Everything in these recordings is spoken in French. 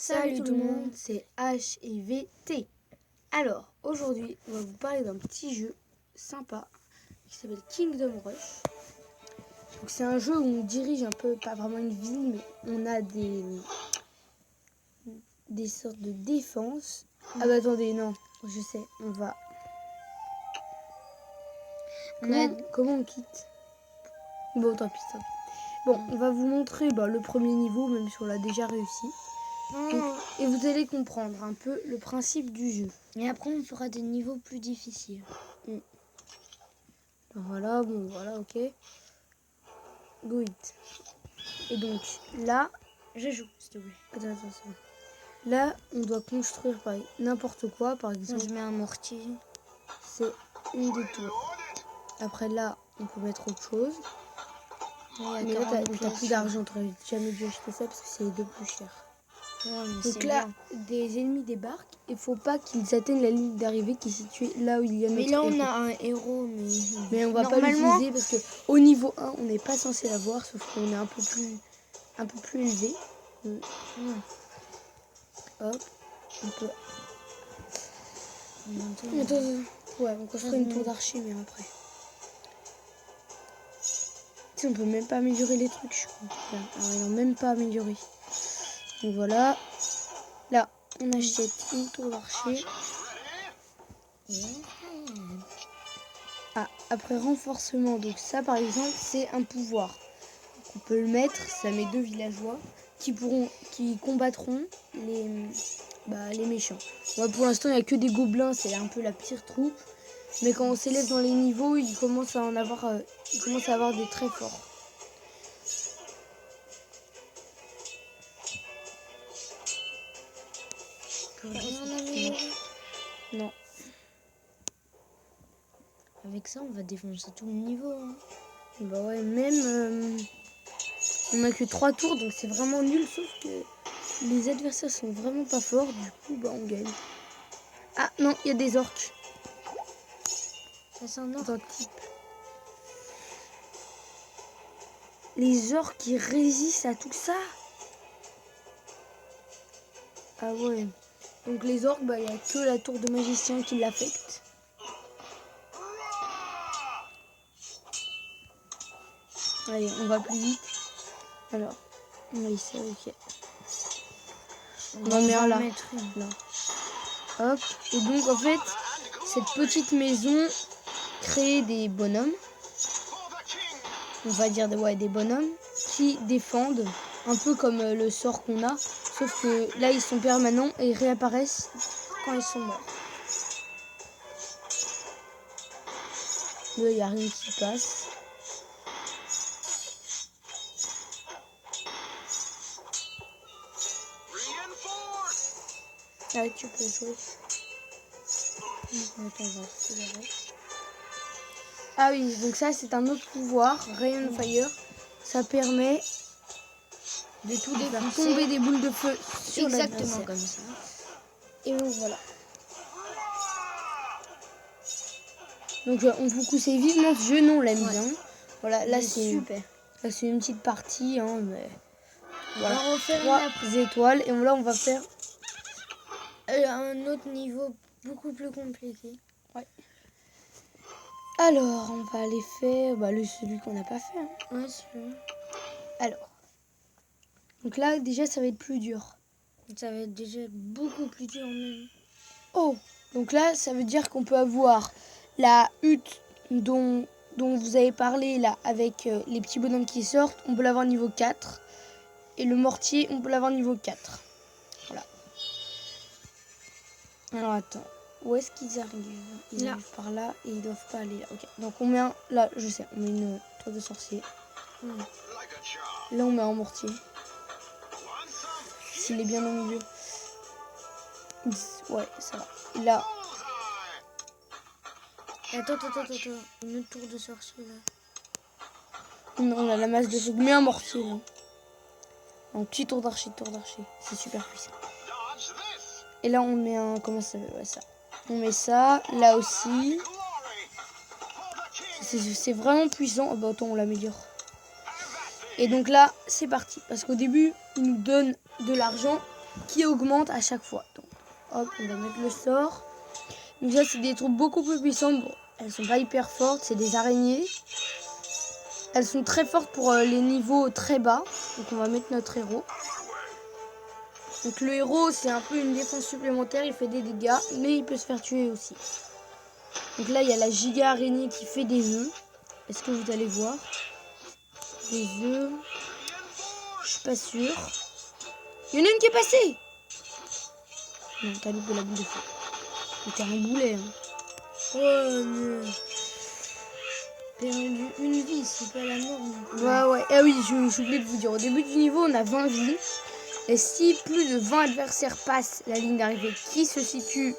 Salut tout le monde, c'est H et VT. Alors, aujourd'hui, on va vous parler d'un petit jeu sympa qui s'appelle Kingdom Rush. Donc, c'est un jeu où on dirige un peu, pas vraiment une ville, mais on a des sortes de défense. Ah bah attendez, non, je sais, on va... Comment on quitte? Bon, tant pis, tant pis. Bon, on va vous montrer le premier niveau, même si on l'a déjà réussi. Et vous allez comprendre un peu le principe du jeu. Et après, on fera des niveaux plus difficiles. Voilà, ok. Go it. Et donc, là... Je joue, s'il te plaît. Attends. Là, on doit construire n'importe quoi, par exemple. Moi, je mets un mortier. C'est une des tours. Après, là, on peut mettre autre chose. Mais là, t'as plus d'argent. T'aurais jamais dû acheter ça parce que c'est les deux plus chers. Donc là, des ennemis débarquent. Il faut pas qu'ils atteignent la ligne d'arrivée qui est située là où il y a notre héros. Mais là, on a un héros, mais on va pas l'utiliser parce que au niveau 1, on n'est pas censé l'avoir, sauf qu'on est un peu plus élevé. Hop, on peut... Ouais, on construit une tour d'archer, mais après. Tu sais, on peut même pas améliorer les trucs, je crois. Alors, ils n'ont même pas amélioré. Donc voilà. Là, on achète une tour d'archer. Ah, après renforcement, donc ça par exemple, c'est un pouvoir. Donc, on peut le mettre, ça met 2 villageois qui combattront les méchants. Ouais, pour l'instant, il n'y a que des gobelins, c'est un peu la pire troupe. Mais quand on s'élève dans les niveaux, il commence à avoir des très forts. Non. Avec ça, on va défoncer tout le niveau. Hein. Bah ouais, même... on n'a que 3 tours, donc c'est vraiment nul, sauf que les adversaires sont vraiment pas forts, du coup, on gagne. Ah non, il y a des orques. Ça, c'est un orque. Type. Les orques qui résistent à tout ça. Ah ouais. Donc les orques, il n'y a que la tour de magicien qui l'affecte. Allez, on va plus vite. Alors, oui, c'est ok. On en met un là. Hop. Et donc en fait, cette petite maison crée des bonhommes. On va dire des bonhommes qui défendent, un peu comme le sort qu'on a. Sauf que là, ils sont permanents et ils réapparaissent quand ils sont morts. Là, il n'y a rien qui passe. Ah, tu peux jouer. Ah oui, donc ça, c'est un autre pouvoir, Rayon Fire. Ça permet de tout défoncer. Tomber des boules de feu sur l'adversaire. Exactement comme ça. Et donc voilà. Donc on vous conseille vivement ce jeu, nous on l'aime bien. Voilà, là c'est super. Là c'est une petite partie, hein, mais voilà. On va faire 3 étoiles et là on va faire un autre niveau beaucoup plus compliqué. Ouais. Alors on va aller faire celui qu'on n'a pas fait. Hein. Ouais, celui-là. Alors. Donc là déjà ça va être plus dur. Ça va être déjà beaucoup plus dur même. Oh, donc là ça veut dire qu'on peut avoir la hutte dont vous avez parlé là avec les petits bonhommes qui sortent, on peut l'avoir niveau 4. Et le mortier, on peut l'avoir niveau 4. Voilà. Alors attends, où est-ce qu'ils arrivent? Ils arrivent par là et ils doivent pas aller là. Ok, donc on met là, je sais, on met une tour de sorcier. Là on met un mortier. S'il est bien au milieu. Ouais, ça va. Et là... Attends. Une autre tour de sorcier là. Non, on a la masse de feu. Mais un mortier là. Un petit tour d'archer. C'est super puissant. Et là on met un... Comment ça s'appelle? Ouais, ça. On met ça. Là aussi. C'est vraiment puissant. Oh, bah attends, on l'améliore. Et donc là, c'est parti. Parce qu'au début, ils nous donnent de l'argent. qui augmente à chaque fois. Donc, hop, on va mettre le sort. Donc ça, c'est des troupes beaucoup plus puissantes. Bon, elles sont pas hyper fortes, c'est des araignées. Elles sont très fortes pour les niveaux très bas. Donc on va mettre notre héros. Donc le héros, c'est un peu une défense supplémentaire. Il fait des dégâts, mais il peut se faire tuer aussi. Donc là, il y a la giga araignée qui fait des œufs. Est-ce que vous allez voir? Des œufs. Je suis pas sûre. Il y en a une qui est passée. Non, t'as loupé la boule de feu. Mais t'es un boulet. Hein. Ouais, mais... perdu une vie, c'est pas la mort. Ouais. Ah oui, j'ai oublié de vous dire. Au début du niveau, on a 20 vies. Et si plus de 20 adversaires passent la ligne d'arrivée qui se situe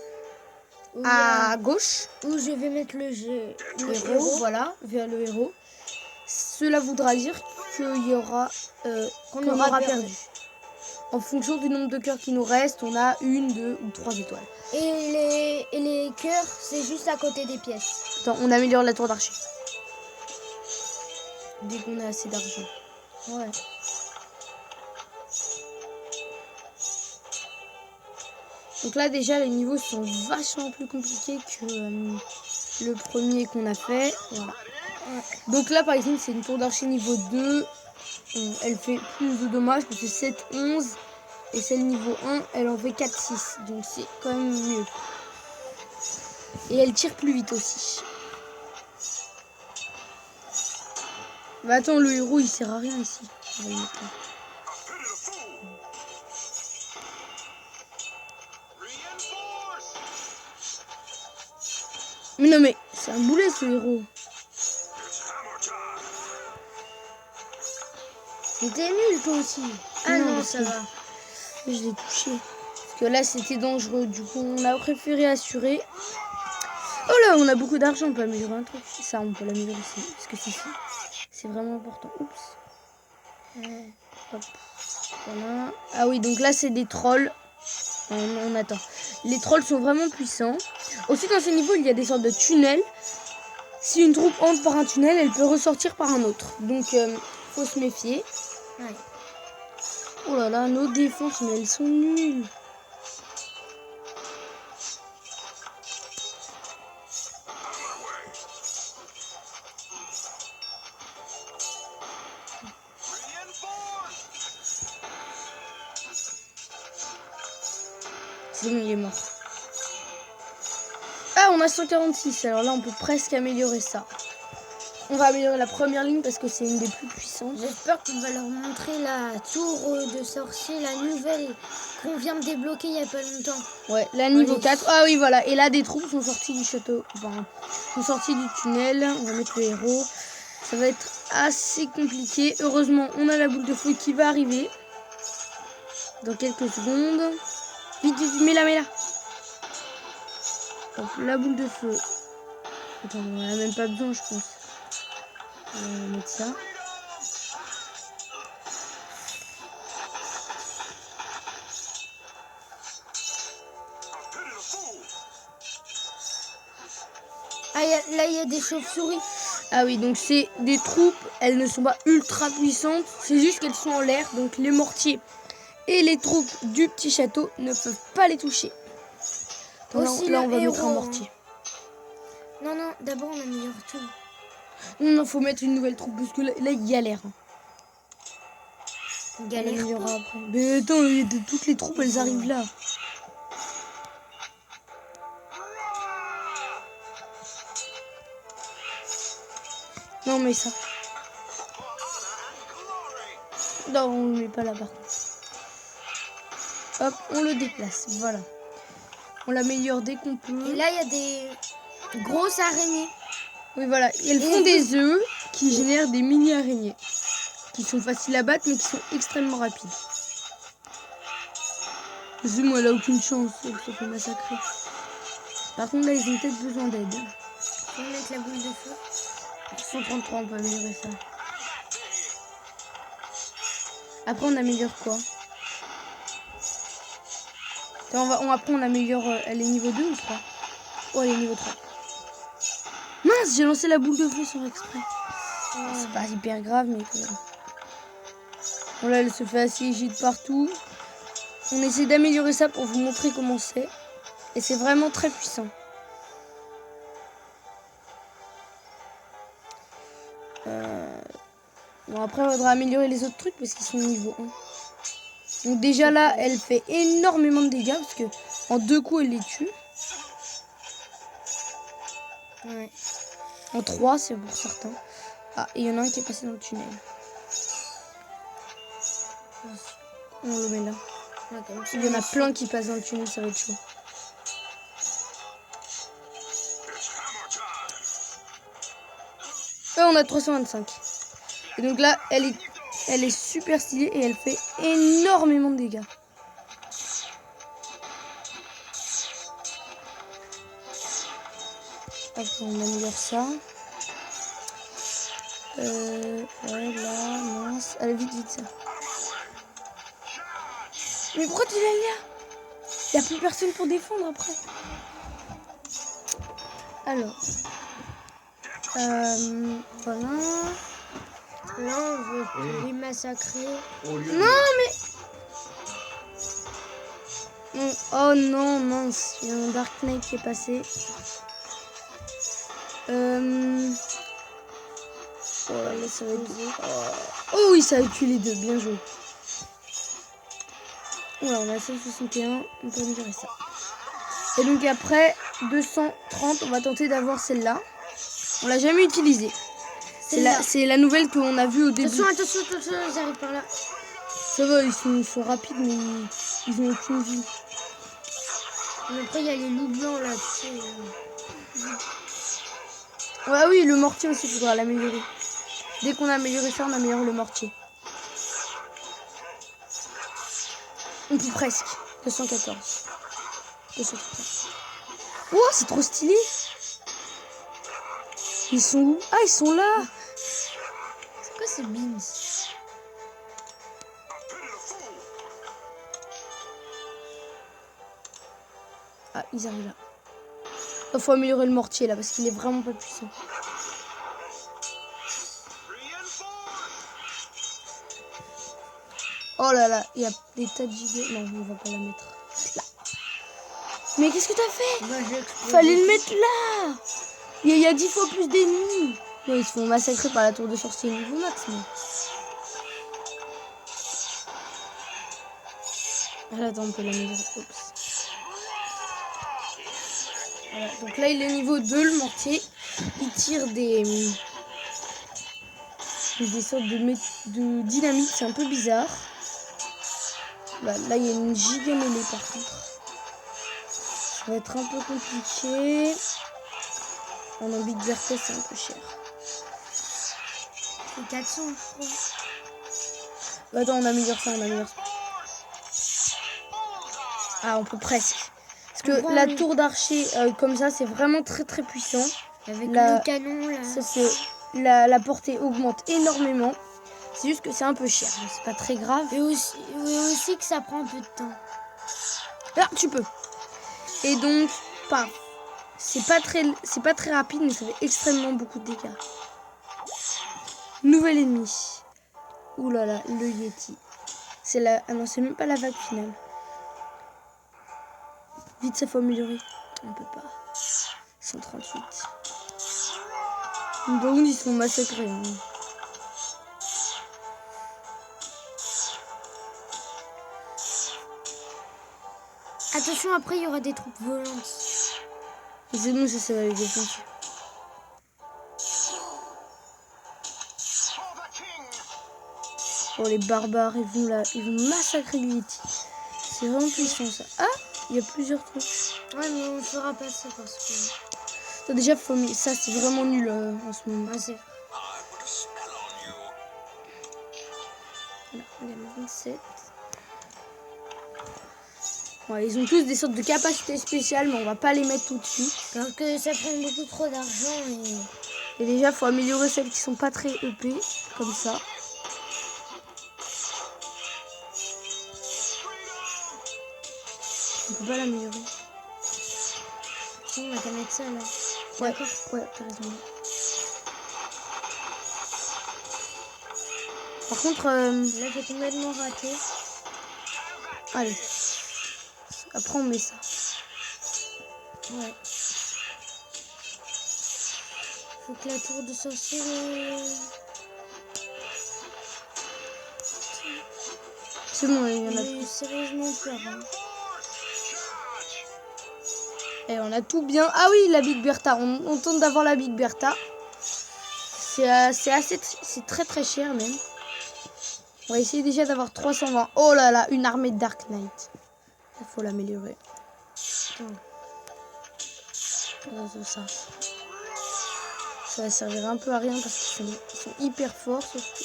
à gauche, où je vais mettre le héros, voilà, vers le héros, cela voudra dire qu'il y aura qu'on aura perdu. En fonction du nombre de cœurs qui nous reste, on a 1, 2 ou 3 étoiles. Et les cœurs, c'est juste à côté des pièces. Attends, on améliore la tour d'archer. Dès qu'on a assez d'argent. Ouais. Donc là déjà les niveaux sont vachement plus compliqués que le premier qu'on a fait. Voilà. Ouais. Donc là par exemple c'est une tour d'archer niveau 2. Elle fait plus de dommages parce que c'est 7, 11. Et celle niveau 1 elle en fait 4, 6. Donc c'est quand même mieux. Et elle tire plus vite aussi. Bah attends, le héros il sert à rien ici. On va le mettre là. Mais non mais c'est un boulet ce héros. Mais t'es nul toi aussi. Ah non ça va. Je l'ai touché. Parce que là c'était dangereux. Du coup on a préféré assurer. Oh là on a beaucoup d'argent. On peut améliorer un truc. Ça on peut l'améliorer aussi. Parce que c'est vraiment important. Oups. Hop. Voilà. Ah oui donc là c'est des trolls. On attend. Les trolls sont vraiment puissants. Aussi dans ce niveau il y a des sortes de tunnels. Si une troupe entre par un tunnel, elle peut ressortir par un autre. Donc faut se méfier. Ouais. Oh là là, nos défenses, mais elles sont nulles. C'est bon, il est mort. Ah, on a 146. Alors là, on peut presque améliorer ça. On va améliorer la première ligne parce que c'est une des plus puissantes. J'espère qu'on va leur montrer la tour de sorcier, la nouvelle qu'on vient de débloquer il n'y a pas longtemps. Ouais, la niveau 4. Ah oui, voilà. Et là, des troupes sont sorties du château. Enfin, sont sorties du tunnel. On va mettre le héros. Ça va être assez compliqué. Heureusement, on a la boule de feu qui va arriver. Dans quelques secondes. Vite, vite, mets-la. Hop, la boule de feu. Attends, on n'en a même pas besoin, je pense. On va mettre ça. Ah, là, il y a des chauves-souris. Ah oui, donc c'est des troupes. Elles ne sont pas ultra puissantes. C'est juste qu'elles sont en l'air. Donc les mortiers et les troupes du petit château ne peuvent pas les toucher. Attends, là, on va mettre un mortier. Non, d'abord on améliore tout. Non, faut mettre une nouvelle troupe parce que là il galère. Galère quoi. Après. Mais attends, toutes les troupes elles arrivent là. Non mais ça. Non, on le met pas là par contre. Hop, on le déplace, voilà. On l'améliore dès qu'on peut. Et là il y a des grosses araignées. Oui voilà, elles font des œufs qui génèrent des mini araignées. Qui sont faciles à battre mais qui sont extrêmement rapides. Moi elle a aucune chance, elle se fait massacrer. Par contre là ils ont peut-être besoin d'aide. On va mettre la boule de feu. 133, on peut améliorer ça. Après on améliore quoi? Après on améliore, elle est niveau 2 ou 3? Oh elle est niveau 3. Mince, j'ai lancé la boule de feu sans exprès. C'est pas hyper grave mais quand même. Bon là elle se fait assiéger de partout. On essaie d'améliorer ça pour vous montrer comment c'est. Et c'est vraiment très puissant. Bon, après, il faudra améliorer les autres trucs parce qu'ils sont niveau 1. Donc déjà là, elle fait énormément de dégâts parce que en 2 coups, elle les tue. Ouais. En 3, c'est pour certains. Ah, et il y en a un qui est passé dans le tunnel. On le met là. Ouais, comme ça, Il y en a plein qui passent dans le tunnel, ça va être chaud. On a 325. Et donc là, elle est super stylée et elle fait énormément de dégâts. Après, on améliore ça. Ouais, là, mince. Allez, vite, vite, ça. Mais pourquoi tu l'as là? Il n'y a plus personne pour défendre après. Alors. Voilà. Là, on veut les massacrer. Non, mais... Non. Oh non, mince. Il y a un Dark Knight qui est passé. Oh là là, ça va être... Oh oui, ça a tué les deux. Bien joué. Voilà, on a 161. On peut améliorer ça. Et donc après, 230, on va tenter d'avoir celle-là. On l'a jamais utilisée. C'est la nouvelle qu'on a vue au début. Attention, ils arrivent par là. Ça va, ils sont rapides, mais ils ont aucune vie. Et après, il y a les loups blancs là, tu sais. Ouais, oui, le mortier aussi, il faudra l'améliorer. Dès qu'on a amélioré ça, on améliore le mortier. On peut presque. 214. 214. Oh, c'est trop stylé. Ils sont où? Ah, ils sont là. C'est quoi ces beans? Ah, ils arrivent là. Il faut améliorer le mortier là parce qu'il est vraiment pas puissant. Oh là là, il y a des tas de giga. Non, on va pas la mettre là. Mais qu'est-ce que t'as fait? Fallait le mettre là. Il y a 10 fois plus d'ennemis. Ouais, ils se font massacrer par la tour de sorcier niveau max. Mais... Ah, attends, on peut l'améliorer. Oups. Voilà, donc là, il est niveau 2, le mortier. Il tire des sortes de dynamite. C'est un peu bizarre. Là, il y a une giga mêlée par contre. Ça va être un peu compliqué. En envie de dire que c'est un peu cher. C'est 400, je crois. Attends, on améliore ça, Ah, on peut presque. Parce que la tour d'archer, comme ça, c'est vraiment très très puissant. Avec le canon, là. Ça, c'est... La portée augmente énormément. C'est juste que c'est un peu cher. Mais c'est pas très grave. Et aussi que ça prend un peu de temps. Là, tu peux. Et donc, paf. C'est pas très rapide, mais ça fait extrêmement beaucoup de dégâts. Nouvel ennemi. Ouh là là, le Yeti. C'est la... Ah non, c'est même pas la vague finale. Vite, ça faut améliorer. On peut pas. 138. Les Browns, ils sont massacrés. Hein. Attention, après, il y aura des troupes volantes. C'est bon, ça va les défoncer. Oh, les barbares, ils vont massacrer les Yeti. C'est vraiment puissant, ça. Ah, il y a plusieurs trucs. Ouais, mais on fera pas ça parce que... Ça, déjà, ça, c'est vraiment nul en ce moment. Ah, c'est... Voilà, on gagne 27. Ouais, ils ont tous des sortes de capacités spéciales, mais on va pas les mettre tout de suite. Parce que ça prend beaucoup trop d'argent Et déjà, faut améliorer celles qui sont pas très EP, comme ça. On peut pas l'améliorer. On va qu'à mettre ça là. Ouais, t'as raison. Par contre, là j'ai complètement raté. allez. Après, on met ça. Ouais. Faut que la tour de sorcier... C'est bon, il y en a J'ai plus. sérieusement peur. Hein. Et on a tout bien. Ah oui, la Big Bertha. On tente d'avoir la Big Bertha. C'est très très cher même. On va essayer déjà d'avoir 320. Oh là là, une armée de Dark Knight. Il faut l'améliorer. Ça va servir un peu à rien parce qu'ils sont hyper forts. Sauf que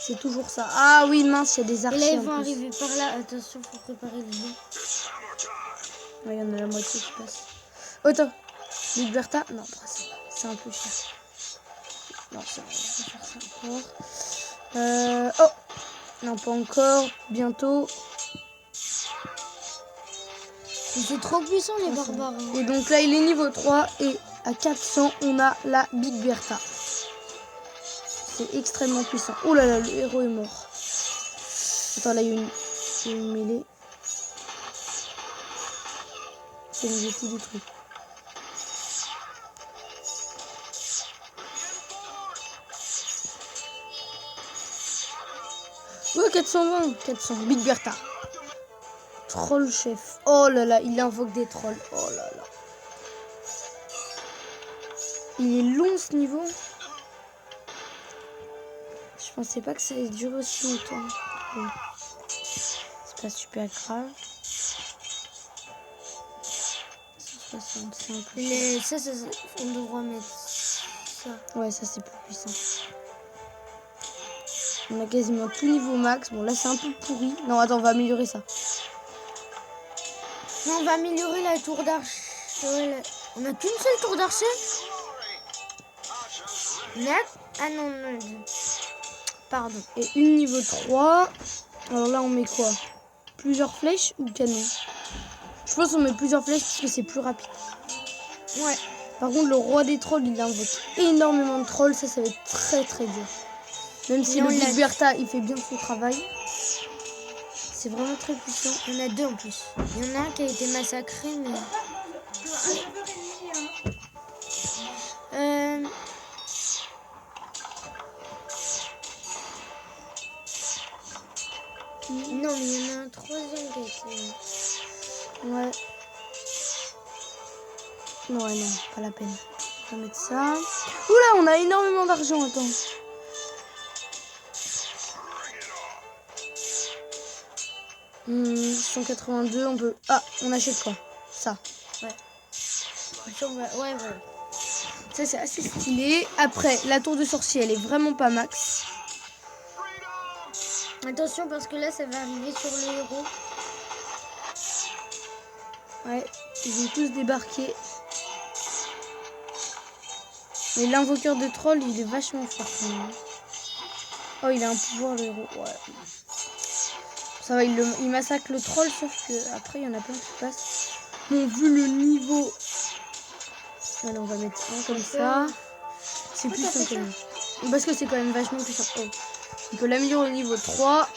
c'est toujours ça. Ah oui, mince, il y a des archers. Et là, ils vont arriver par là. Attention, faut préparer le jeu. Ouais, il y en a la moitié qui passe. Oh, attends. Big Bertha. Non, 300. C'est un peu cher. Non, ça va faire ça encore. Oh. Non, pas encore. Bientôt. C'est trop puissant, les barbares. Hein. Et donc là, il est niveau 3. Et à 400, on a la Big Bertha. C'est extrêmement puissant. Oh là là, le héros est mort. Attends, là, il y a une mêlée. C'est une tout détruit. Ouais, 420. 400. Big Bertha. Troll chef. Oh là là, il invoque des trolls. Oh là là. Il est long ce niveau. Je pensais pas que ça allait durer aussi longtemps. Bon. C'est pas super grave. 160, c'est un peu cher. Ça, on devra mettre ça. Ouais, ça c'est plus puissant. On a quasiment tout niveau max. Bon, là c'est un peu pourri. Non, attends, on va améliorer ça. Non, on va améliorer la tour d'archer. On a qu'une seule tour d'archer. Ah non, non. Pardon. Et une niveau 3. Alors là, on met quoi? Plusieurs flèches ou canon? Je pense qu'on met plusieurs flèches parce que c'est plus rapide. Ouais. Par contre, le roi des trolls, il invoque énormément de trolls. Ça va être très très dur. Même si le Big Bertha, il fait bien son travail. C'est vraiment très puissant. Il y en a deux en plus. Il y en a un qui a été massacré, mais... Non, mais il y en a un troisième qui a été... Ouais. Ouais, non, pas la peine. On va mettre ça. Oula, on a énormément d'argent, attends. Hmm, 182, on peut... Ah, on achète quoi? Ça. Ouais. Ouais, voilà. Ça, c'est assez stylé. Après, la tour de sorcier, elle est vraiment pas max. Attention, parce que là, ça va arriver sur le héros. Ouais, ils vont tous débarquer. Mais l'invoqueur de troll, il est vachement fort. Oh, il a un pouvoir, le héros. Ouais. Ça va, il massacre le troll, sauf que après il y en a plein qui passent. Bon, vu le niveau... Allez, on va mettre un comme ça. C'est plus simple. Parce que c'est quand même vachement plus simple. Oh. On peut l'améliorer au niveau 3.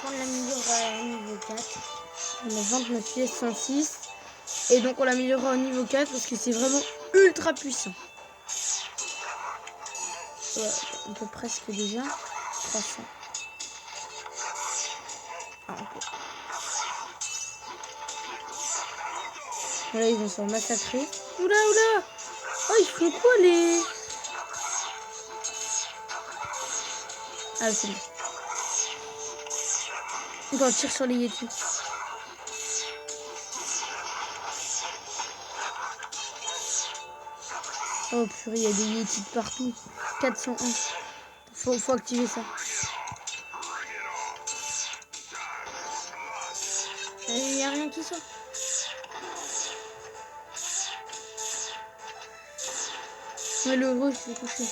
On l'améliorera au niveau 4. On a 29 pièces, 106. Et donc on l'améliorera au niveau 4 parce que c'est vraiment ultra puissant. Ouais, on peut presque déjà. 300. Ah, on peut. Là, ils vont se faire massacrer. Oula, oula! Oh, ils font quoi les... Ah, c'est bon. On tire sur les Yetis. Oh purée, il y a des Yetis de partout. 401. Faut activer ça. Il n'y a rien qui sort. Ouais, le rouge, je vais toucher.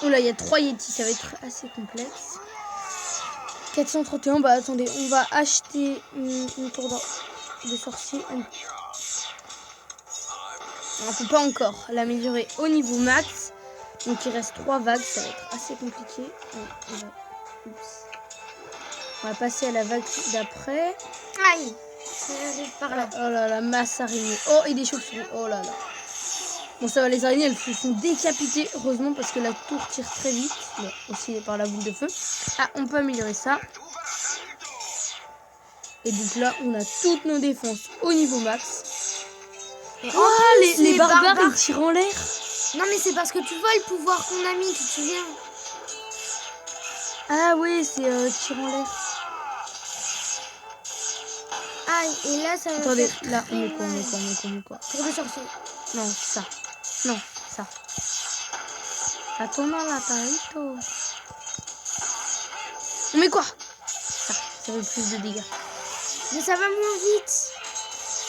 Oh là, il y a 3 Yetis, ça va être assez complexe. 431, bah attendez, on va acheter une tour de sorcier. On peut pas encore l'améliorer au niveau max. Donc il reste 3 vagues, ça va être assez compliqué. Ouais. On va passer à la vague d'après. Aïe, ça arrive par là. Oh là là, masse araignée. Oh, et des chauves-souris. Oh là là. Bon, ça va, les araignées, elles se sont décapitées. Heureusement, parce que la tour tire très vite. Bon, aussi par la boule de feu. Ah, on peut améliorer ça. Et donc là, on a toutes nos défenses au niveau max. Et Oh, les barbares, ils tirent en l'air. Non, mais c'est parce que tu vois le pouvoir qu'on a mis, tu te souviens? Ah oui, c'est tir en l'air. Aïe, et là, ça va. Attendez, faire là, très on met quoi, mal. Tour de sorcier. Non, ça. Non, ça. Attends, là, pareito. On met quoi? Ça fait plus de dégâts. Mais ça va moins vite.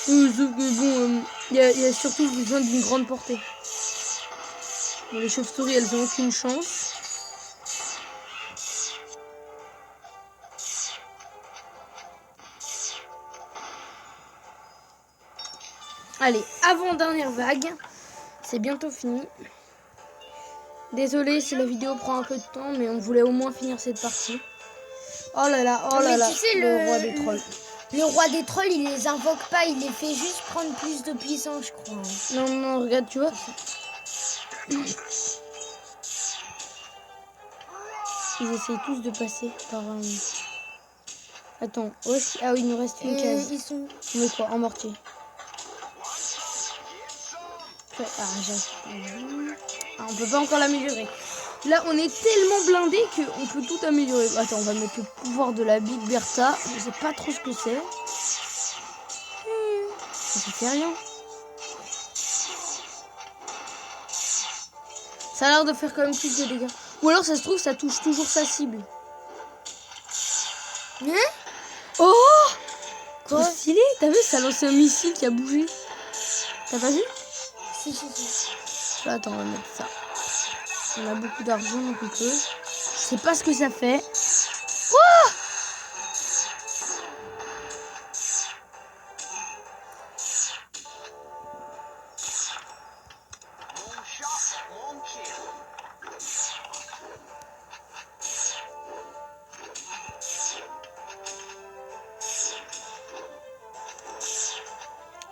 Bon, il y a surtout besoin d'une grande portée. Bon, les chauves-souris, elles ont aucune chance. Allez, avant-dernière vague. C'est bientôt fini. Désolé si la vidéo prend un peu de temps, mais on voulait au moins finir cette partie. Oh là là, oh là là, tu sais, le roi des trolls. Le roi des trolls, il les invoque pas, il les fait juste prendre plus de puissance, je crois. Non, non, regarde, tu vois. Ils essayent tous de passer par... Attends, ah oui, il nous reste une case. Ils sont... On met quoi? En mortier. Ah, on peut pas encore l'améliorer. Là, on est tellement blindé qu'on peut tout améliorer. Attends, on va mettre le pouvoir de la Big Bertha. Je sais pas trop ce que c'est. Ça fait rien. Ça a l'air de faire quand même plus de dégâts. Ou alors, ça se trouve, ça touche toujours sa cible. Hein? Oh! Quoi? Trop stylé. T'as vu, ça a lancé un missile qui a bougé. T'as pas vu? Si. Attends, on va mettre ça. On a beaucoup d'argent, donc on peut. Je sais pas ce que ça fait. Oh!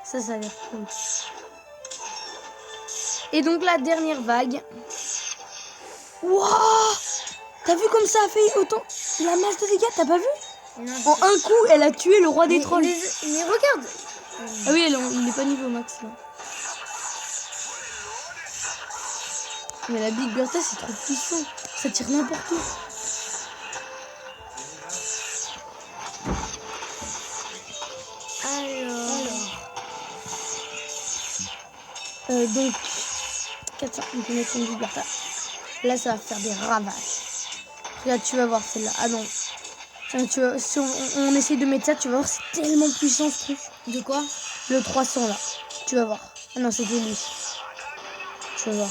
Ça a l'air cool. Et donc la dernière vague. Wouah! T'as vu comme ça a fait autant la masse de dégâts? T'as pas vu? Non, en un coup, elle a tué le roi des trolls. Mais regarde! Ah oui, il est pas niveau max là. Mais la Big Bertha, c'est trop puissant. Ça tire n'importe où. Donc 400, on peut mettre une Big Bertha. Là, ça va faire des ravages. Regarde, tu vas voir celle-là. Ah non. Tiens, tu vois, si on essaye de mettre ça, tu vas voir, c'est tellement puissant ce truc. De quoi? Le 300 là. Tu vas voir. Ah non, c'était lui. Tu vas voir.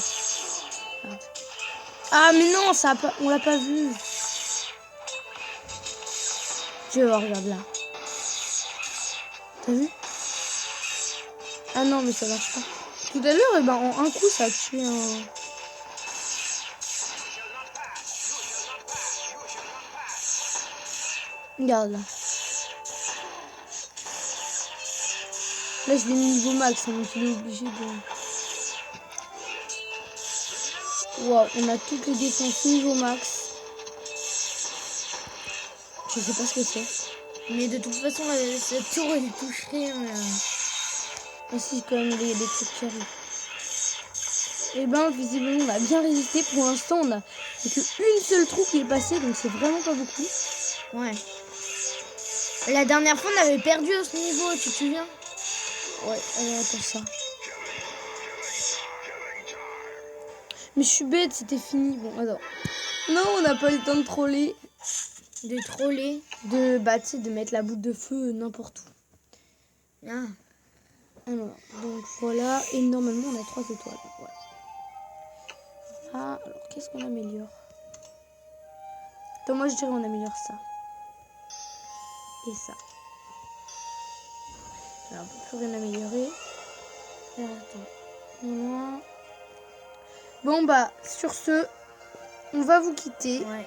Regarde. Ah mais non, ça a pas, on l'a pas vu. Tu vas voir, regarde là. T'as vu? Ah non, mais ça marche pas. Tout à l'heure, eh ben, en un coup, ça a tué un... Regarde là. Là, je l'ai mis niveau max, donc il est obligé de... Waouh, on a toutes les défenses niveau max. Je sais pas ce que c'est. Mais de toute façon, cette tour, elle touche rien. Ah si, quand même, il y a des trucs qui arrivent. Et ben, visiblement, on a bien résisté. Pour l'instant, on a qu'une seule trou qui est passée, donc c'est vraiment pas beaucoup. Ouais. La dernière fois, on avait perdu à ce niveau, tu te souviens? Ouais, attends ça. Mais je suis bête, c'était fini. Bon, attends. Non, on n'a pas eu le temps de troller. De troller? De, bah, tu sais, de mettre la boule de feu n'importe où. Ah. Alors, donc voilà. Et normalement, on a 3 étoiles. Ouais. Ah, alors, qu'est-ce qu'on améliore? Attends, moi, je dirais on améliore ça. Et ça. Alors, on peut plus rien améliorer. Alors, attends. Voilà. Bon, bah, sur ce, on va vous quitter. Ouais.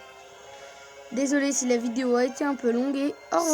Désolé si la vidéo a été un peu longue et au revoir.